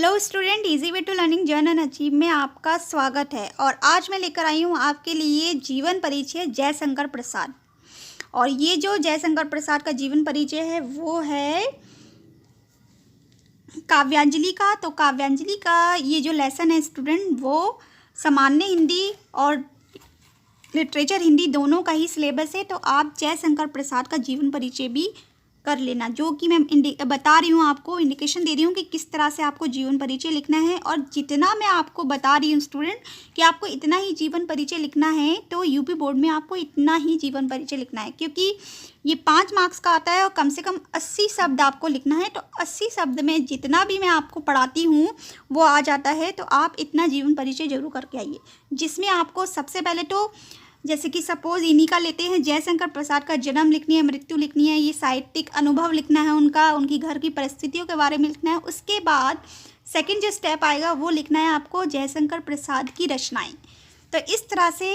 Hello student, easy way to learning journey and achieve में आपका स्वागत है। और आज मैं लेकर आई हूँ आपके लिए जीवन परिचय जयशंकर प्रसाद। और ये जो जयशंकर प्रसाद का जीवन परिचय है वो है काव्यांजलि का। तो काव्यांजलि का ये जो लेसन है स्टूडेंट, वो सामान्य हिंदी और लिटरेचर हिंदी दोनों का ही सिलेबस है। तो आप जयशंकर प्रसाद का जीवन परिचय भी कर लेना, जो कि मैं बता रही हूँ, आपको इंडिकेशन दे रही हूँ कि किस तरह से आपको जीवन परिचय लिखना है। और जितना मैं आपको बता रही हूँ स्टूडेंट कि आपको इतना ही जीवन परिचय लिखना है, तो यूपी बोर्ड में आपको इतना ही जीवन परिचय लिखना है, क्योंकि ये 5 मार्क्स का आता है और कम से कम 80 शब्द आपको लिखना है। तो 80 शब्द में जितना भी मैं आपको पढ़ाती हूँ वो आ जाता है। तो आप इतना जीवन परिचय जरूर करके आइए, जिसमें आपको सबसे पहले तो जैसे कि सपोज इन्हीं का लेते हैं, जयशंकर प्रसाद का जन्म लिखनी है, मृत्यु लिखनी है, ये साहित्यिक अनुभव लिखना है उनका, उनकी घर की परिस्थितियों के बारे में लिखना है। उसके बाद सेकंड जो स्टेप आएगा वो लिखना है आपको जयशंकर प्रसाद की रचनाएं। तो इस तरह से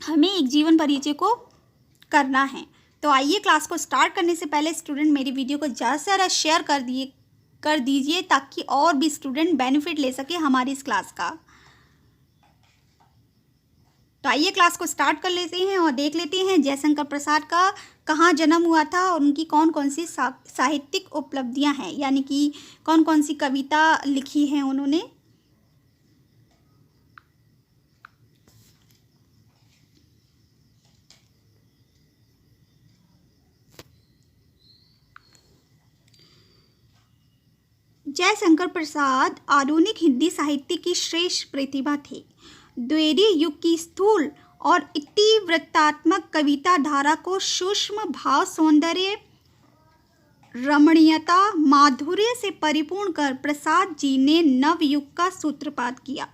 हमें एक जीवन परिचय को करना है। तो आइए, क्लास को स्टार्ट करने से पहले स्टूडेंट मेरी वीडियो को ज़्यादा से ज़्यादा शेयर कर दीजिए ताकि और भी स्टूडेंट बेनिफिट ले सके हमारी इस क्लास का। तो आइए क्लास को स्टार्ट कर लेते हैं और देख लेते हैं जयशंकर प्रसाद का कहाँ जन्म हुआ था और उनकी कौन कौन सी साहित्यिक उपलब्धियां हैं, यानी कि कौन कौन सी कविता लिखी हैं उन्होंने। जयशंकर प्रसाद आधुनिक हिंदी साहित्य की श्रेष्ठ प्रतिभा थे। द्विवेदी युग की स्थूल और इतिवृत्तात्मक कविता धारा को सूक्ष्म भाव, सौंदर्य, रमणीयता, माधुर्य से परिपूर्ण कर प्रसाद जी ने नव युग का सूत्रपात किया।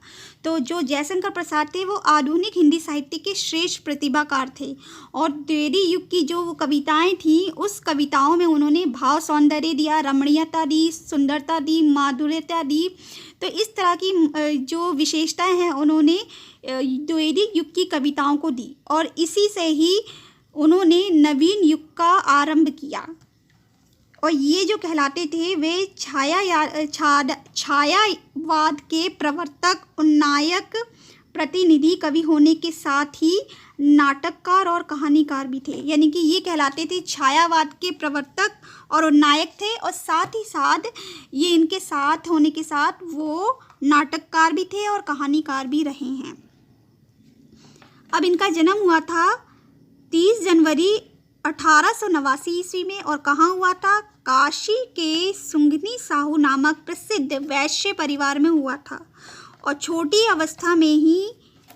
तो जो जयशंकर प्रसाद थे वो आधुनिक हिंदी साहित्य के श्रेष्ठ प्रतिभाकार थे। और द्विवेदी युग की जो कविताएं थी, उस कविताओं में उन्होंने भाव, सौंदर्य दिया, रमणीयता दी, सुंदरता दी, माधुर्यता दी। तो इस तरह की जो विशेषताएं हैं उन्होंने द्विवेदी युग की कविताओं को दी, और इसी से ही उन्होंने नवीन युग का आरंभ किया। और ये जो कहलाते थे वे छायावाद के प्रवर्तक, उन्नायक, प्रतिनिधि कवि होने के साथ ही नाटककार और कहानीकार भी थे। यानी कि ये कहलाते थे छायावाद के प्रवर्तक और उन्नायक थे, और साथ ही साथ ये इनके साथ होने के साथ वो नाटककार भी थे और कहानीकार भी रहे हैं। अब इनका जन्म हुआ था 30 जनवरी 1889 ईस्वी में। और कहाँ हुआ था? काशी के सुंगनी साहू नामक प्रसिद्ध वैश्य परिवार में हुआ था। और छोटी अवस्था में ही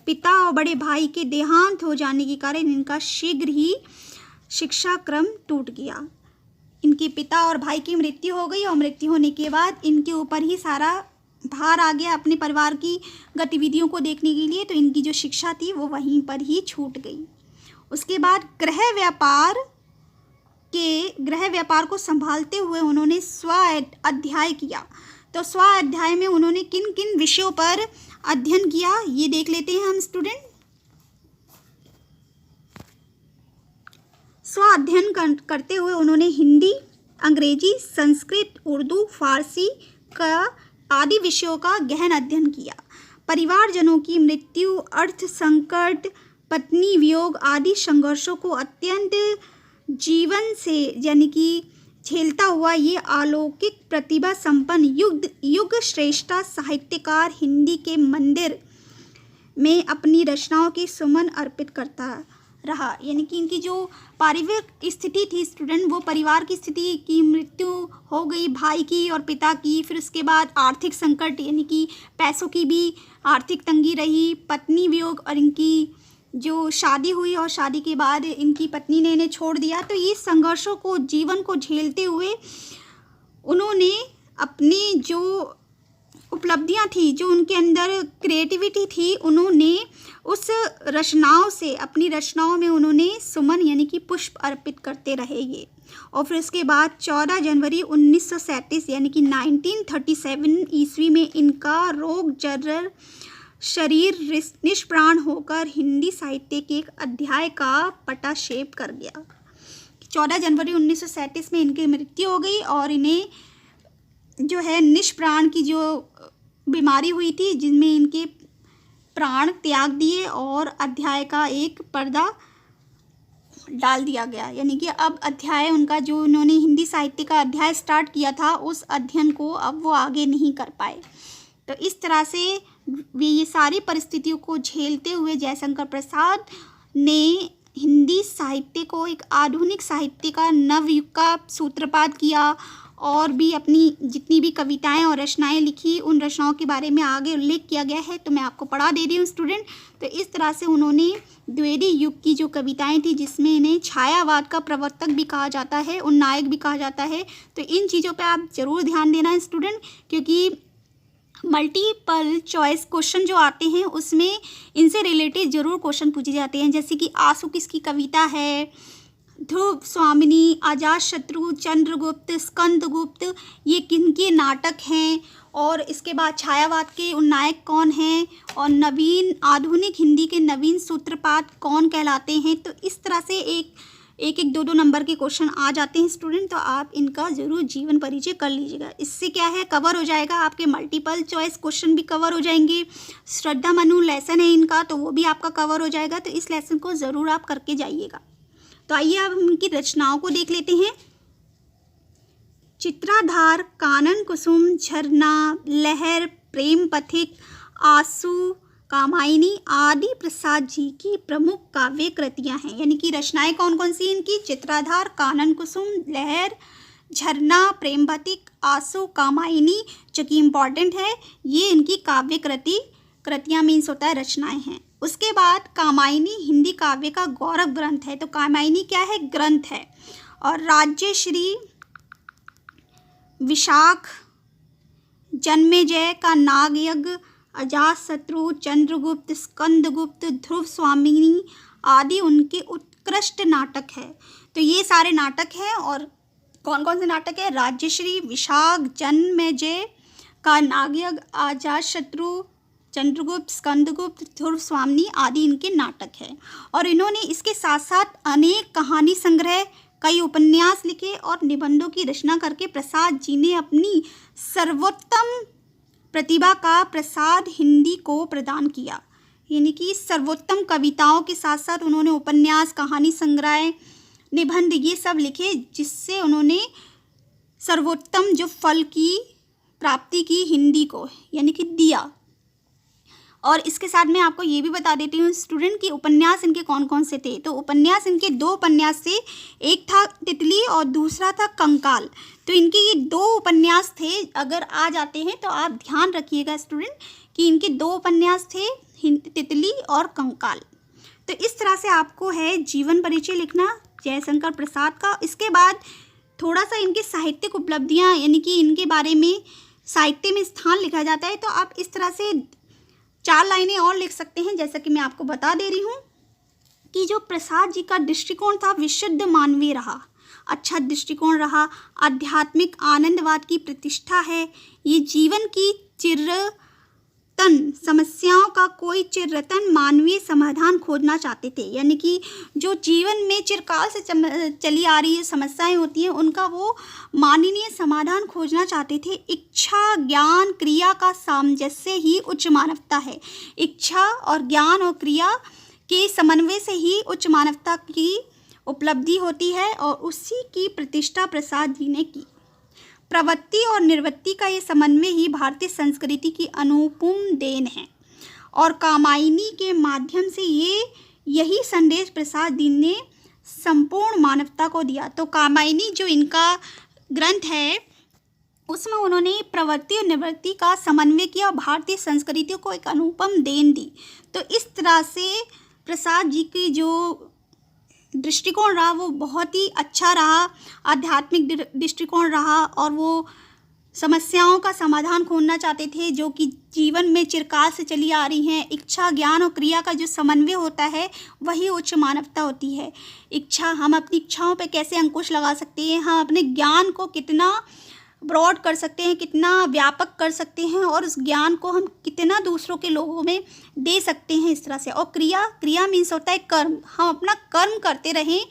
पिता और बड़े भाई के देहांत हो जाने के कारण इनका शीघ्र ही शिक्षा क्रम टूट गया। इनके पिता और भाई की मृत्यु हो गई, और मृत्यु होने के बाद इनके ऊपर ही सारा भार आ गया अपने परिवार की गतिविधियों को देखने के लिए। तो इनकी जो शिक्षा थी वो वहीं पर ही छूट गई। उसके बाद गृह व्यापार को संभालते हुए उन्होंने स्व अध्याय किया। तो स्व अध्याय में उन्होंने किन किन विषयों पर अध्ययन किया ये देख लेते हैं हम स्टूडेंट। स्व अध्ययन करते हुए उन्होंने हिंदी, अंग्रेजी, संस्कृत, उर्दू, फारसी का आदि विषयों का गहन अध्ययन किया। परिवारजनों की मृत्यु, अर्थ संकट, पत्नी वियोग आदि संघर्षों को अत्यंत जीवन से यानी कि झेलता हुआ ये अलौकिक प्रतिभा संपन्न युग श्रेष्ठ साहित्यकार हिंदी के मंदिर में अपनी रचनाओं की सुमन अर्पित करता रहा। यानी कि इनकी जो पारिवारिक स्थिति थी स्टूडेंट, वो परिवार की स्थिति की मृत्यु हो गई भाई की और पिता की, फिर उसके बाद आर्थिक संकट यानी कि पैसों की भी आर्थिक तंगी रही, पत्नी वियोग, और इनकी जो शादी हुई और शादी के बाद इनकी पत्नी ने इन्हें छोड़ दिया। तो ये संघर्षों को, जीवन को झेलते हुए उन्होंने अपनी जो उपलब्धियां थी, जो उनके अंदर क्रिएटिविटी थी, उन्होंने उस रचनाओं से, अपनी रचनाओं में उन्होंने सुमन यानी कि पुष्प अर्पित करते रहे ये। और फिर उसके बाद 14 जनवरी 1937 यानी कि 1937 ईस्वी में इनका रोग जर्जर शरीर निष्प्राण होकर हिंदी साहित्य के एक अध्याय का पटाक्षेप कर गया। 14 जनवरी 1937 में इनकी मृत्यु हो गई और इन्हें जो है निष्प्राण की जो बीमारी हुई थी, जिनमें इनके प्राण त्याग दिए और अध्याय का एक पर्दा डाल दिया गया। यानी कि अब अध्याय उनका जो उन्होंने हिंदी साहित्य का अध्याय स्टार्ट किया था, उस अध्ययन को अब वो आगे नहीं कर पाए। तो इस तरह से वे ये सारी परिस्थितियों को झेलते हुए जयशंकर प्रसाद ने हिंदी साहित्य को एक आधुनिक साहित्य का नवयुग का सूत्रपात किया और भी अपनी जितनी भी कविताएं और रचनाएं लिखी, उन रचनाओं के बारे में आगे उल्लेख किया गया है, तो मैं आपको पढ़ा दे रही हूँ स्टूडेंट। तो इस तरह से उन्होंने द्विवेदी युग की जो कविताएं थी, जिसमें इन्हें छायावाद का प्रवर्तक भी कहा जाता है, उन्नायक भी कहा जाता है, तो इन चीज़ों पर आप ज़रूर ध्यान देना है स्टूडेंट, क्योंकि मल्टीपल चॉइस क्वेश्चन जो आते हैं उसमें इनसे रिलेटेड ज़रूर क्वेश्चन पूछे जाते हैं। जैसे कि आंसू किसकी कविता है, ध्रुव स्वामिनी, अजातशत्रु, चंद्रगुप्त, स्कंदगुप्त, ये किनके नाटक हैं, और इसके बाद छायावाद के उन्नायक कौन हैं, और नवीन आधुनिक हिंदी के नवीन सूत्रपात कौन कहलाते हैं। तो इस तरह से एक 2 नंबर के क्वेश्चन आ जाते हैं स्टूडेंट, तो आप इनका ज़रूर जीवन परिचय कर लीजिएगा। इससे क्या है, कवर हो जाएगा, आपके मल्टीपल चॉइस क्वेश्चन भी कवर हो जाएंगे। श्रद्धा मनु लेसन है इनका, तो वो भी आपका कवर हो जाएगा। तो इस लेसन को ज़रूर आप करके जाइएगा। तो आइए अब हम इनकी रचनाओं को देख लेते हैं। चित्राधार, कानन कुसुम, झरना, लहर, प्रेम पथिक, आंसू, कामायनी आदि प्रसाद जी की प्रमुख काव्य कृतियाँ हैं। यानी कि रचनाएं कौन कौन सी इनकी, चित्राधार, कानन कुसुम, लहर, झरना, प्रेम पथिक, आंसू, कामायनी, जो कि इम्पॉर्टेंट है, ये इनकी काव्य कृतियाँ मीन्स होता है रचनाएं हैं। उसके बाद कामायनी हिंदी काव्य का गौरव ग्रंथ है। तो कामायनी क्या है, ग्रंथ है। और राज्यश्री, विशाख, जन्मेजय का नागयज्ञ, अजातशत्रु, चंद्रगुप्त, स्कंदगुप्त, ध्रुव स्वामिनी आदि उनके उत्कृष्ट नाटक है। तो ये सारे नाटक हैं। और कौन कौन से नाटक है, राज्यश्री, विशाख, जन्मेजय का नागयज्ञ, अजातशत्रु, चंद्रगुप्त, स्कंदगुप्त, ध्रुव स्वामिनी आदि इनके नाटक है। और इन्होंने इसके साथ साथ अनेक कहानी संग्रह, कई उपन्यास लिखे और निबंधों की रचना करके प्रसाद जी ने अपनी सर्वोत्तम प्रतिभा का प्रसाद हिंदी को प्रदान किया। यानी कि सर्वोत्तम कविताओं के साथ साथ उन्होंने उपन्यास, कहानी संग्रह, निबंध ये सब लिखे, जिससे उन्होंने सर्वोत्तम जो फल की प्राप्ति की हिंदी को, यानी कि दिया। और इसके साथ मैं आपको ये भी बता देती हूँ स्टूडेंट कि उपन्यास इनके कौन कौन से थे। तो उपन्यास इनके 2 उपन्यास थे, एक था तितली और दूसरा था कंकाल। तो इनके ये 2 उपन्यास थे। अगर आ जाते हैं तो आप ध्यान रखिएगा स्टूडेंट कि इनके 2 उपन्यास थे, तितली और कंकाल। तो इस तरह से आपको है जीवन परिचय लिखना जयशंकर प्रसाद का। इसके बाद थोड़ा सा इनके साहित्यिक उपलब्धियाँ, यानी कि इनके बारे में साहित्य में स्थान लिखा जाता है। तो आप इस तरह से 4 लाइनें और लिख सकते हैं। जैसा कि मैं आपको बता दे रही हूँ कि जो प्रसाद जी का दृष्टिकोण था विशुद्ध मानवीय रहा, अच्छा दृष्टिकोण रहा, आध्यात्मिक आनंदवाद की प्रतिष्ठा है। ये जीवन की चिरतन समस्याओं का कोई चिरतन मानवीय समाधान खोजना चाहते थे। यानी कि जो जीवन में चिरकाल से चली आ रही समस्याएं होती हैं, उनका वो माननीय समाधान खोजना चाहते थे। इच्छा, ज्ञान, क्रिया का सामंजस्य ही उच्च मानवता है। इच्छा और ज्ञान और क्रिया के समन्वय से ही उच्च मानवता की उपलब्धि होती है, और उसी की प्रतिष्ठा प्रसाद जी ने की। प्रवृत्ति और निवृत्ति का ये समन्वय ही भारतीय संस्कृति की अनुपम देन है। और कामायनी के माध्यम से यही संदेश प्रसाद जी ने संपूर्ण मानवता को दिया। तो कामायनी जो इनका ग्रंथ है, उसमें उन्होंने प्रवृत्ति और निवृत्ति का समन्वय किया और भारतीय संस्कृति को एक अनुपम देन दी। तो इस तरह से प्रसाद जी की जो दृष्टिकोण रहा वो बहुत ही अच्छा रहा, आध्यात्मिक दृष्टिकोण रहा, और वो समस्याओं का समाधान खोजना चाहते थे जो कि जीवन में चिरकाल से चली आ रही हैं। इच्छा, ज्ञान और क्रिया का जो समन्वय होता है वही उच्च मानवता होती है। इच्छा, हम अपनी इच्छाओं पे कैसे अंकुश लगा सकते हैं, हम अपने ज्ञान को कितना ब्रॉड कर सकते हैं, कितना व्यापक कर सकते हैं, और उस ज्ञान को हम कितना दूसरों के लोगों में दे सकते हैं, इस तरह से। और क्रिया मीन्स होता है कर्म। हम अपना कर्म करते रहें,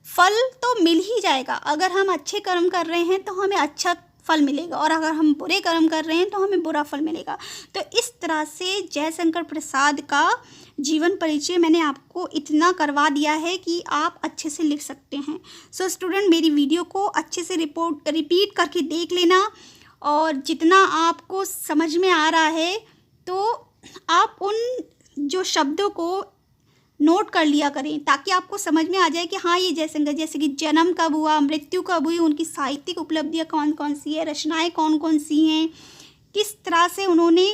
फल तो मिल ही जाएगा। अगर हम अच्छे कर्म कर रहे हैं तो हमें अच्छा फल मिलेगा, और अगर हम बुरे कर्म कर रहे हैं तो हमें बुरा फल मिलेगा। तो इस तरह से जयशंकर प्रसाद का जीवन परिचय मैंने आपको इतना करवा दिया है कि आप अच्छे से लिख सकते हैं। सो स्टूडेंट, मेरी वीडियो को अच्छे से रिपीट करके देख लेना, और जितना आपको समझ में आ रहा है तो आप उन जो शब्दों को नोट कर लिया करें, ताकि आपको समझ में आ जाए कि हाँ, ये जयशंकर, जैसे कि जन्म कब हुआ, मृत्यु कब हुई, उनकी साहित्यिक उपलब्धियाँ कौन कौन सी है, रचनाएं कौन कौन सी हैं, किस तरह से उन्होंने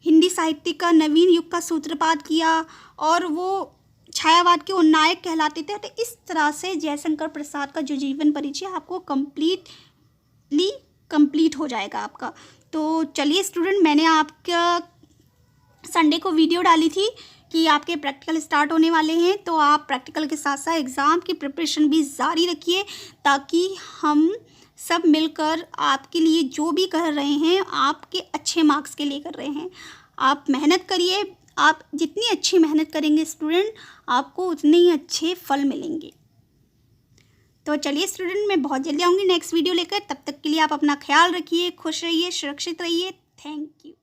हिंदी साहित्य का नवीन युग का सूत्रपात किया, और वो छायावाद के उन्नायक कहलाते थे। तो इस तरह से जयशंकर प्रसाद का जो जीवन परिचय आपको कंप्लीट हो जाएगा आपका। तो चलिए स्टूडेंट, मैंने आपका संडे को वीडियो डाली थी कि आपके प्रैक्टिकल स्टार्ट होने वाले हैं, तो आप प्रैक्टिकल के साथ साथ एग्ज़ाम की प्रिपरेशन भी जारी रखिए, ताकि हम सब मिलकर आपके लिए जो भी कर रहे हैं आपके अच्छे मार्क्स के लिए कर रहे हैं। आप मेहनत करिए, आप जितनी अच्छी मेहनत करेंगे स्टूडेंट, आपको उतने ही अच्छे फल मिलेंगे। तो चलिए स्टूडेंट, मैं बहुत जल्दी आऊँगी नेक्स्ट वीडियो लेकर। तब तक के लिए आप अपना ख्याल रखिए, खुश रहिए, सुरक्षित रहिए। Thank you.